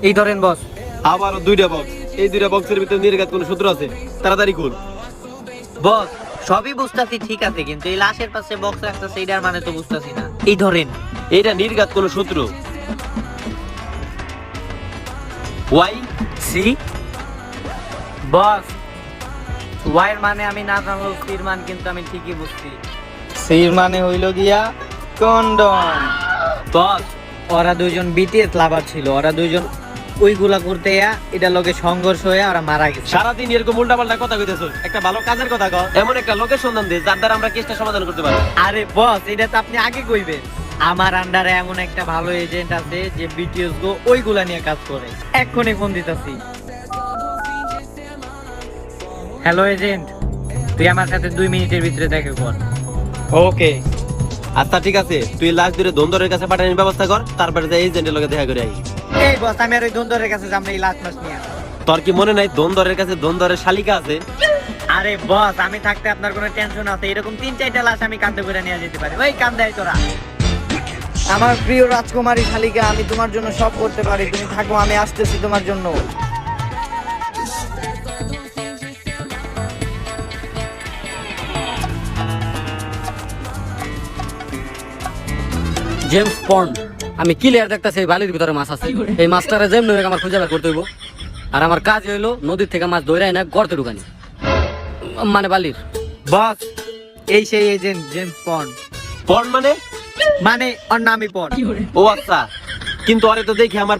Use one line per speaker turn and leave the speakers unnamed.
এই ধরেন বস।
আবারও দুইটা বক্স। এই দুইটা বক্সের ভিতরে নির্ঘাত কোন সূত্র আছে? তাড়াতাড়ি খুল।
বস সবই বুঝতাছি ঠিক আছে, কিন্তু এই লাশের পাশে বক্স রাখতেছে এটার মানে তো বুঝতাছি না। এই ধরেন।
এইটা নির্ঘাত কোন সূত্র। ওয়াই
সি বস, ওয়াইয়ের মানে আমি না জানলেও সির মান কিন্তু আমি ঠিকই বুঝছি।
সির মানে হইল গিয়া কন্ডম।
বস ওরা দুইজন বিটিএস লাভার ছিল, ওরা দুইজন ওইগুলা করতে এটা লোকে সংঘর্ষ হয়ে ওরা মারা গেছে।
সারাদিন এরকম উল্টাপাল্টা কথা কইতেছ, একটা ভালো কাজের কথা কও। এমন একটা লোকের সন্ধান দে যার দ্বারা আমরা কেসটা সমাধান করতে পারি।
আরে বস এটা তো আপনি আগে কইবেন। আমার আন্ডারে এমন একটা ভালো এজেন্ট আছে যে বিটিএস গো ওইগুলা নিয়ে কাজ করে। এক্ষুনি ফোন দিতেছি। হ্যালো এজেন্ট, তুই আমার সাথে 2 মিনিটের ভিতরে দেখা কর।
ওকে।
আচ্ছা ঠিক আছে, তুই লাশ ধরে ধন্দরের কাছে পাঠানোর ব্যবস্থা কর, তারপরে যাই এজেন্টের লগে দেখা করে আই।
এই বস আমি আর ওই দন্দরের কাছে যাব না এই লাস্ট মাস নিয়ে।
তোর কি মনে নাই ধন্দরের কাছে ধন্দরের শালিকা আছে?
আরে বস আমি থাকতে আপনার কোনো টেনশন আছে? এরকম 3-4টা লাশ আমি কাঁধে করে নিয়ে যেতে পারি। ওই কান দেয় তোরা।
আমার প্রিয় রাজকুমারী শালিকা, আমি তোমার জন্য সব করতে পারি, তুমি থাকো, আমি আসতেছি তোমার জন্য।
জেমস বন্ড, আমি ক্লিয়ার দেখতেছি এই বালির ভিতরে মাছ আছে। এই মাছটারে যেমন হোক আমার খুঁজে বের করতে হইব। আর আমার কাজ হইলো নদীর থেকে মাছ ধরে না গর্তে ঢুকানি, মানে বালির।
বস এই সেই এজেন্ট জেমস বন্ড।
পণ মানে?
মানে ওর নামই পন্ড।
ও আচ্ছা, কিন্তু আরে তো দেখি আমার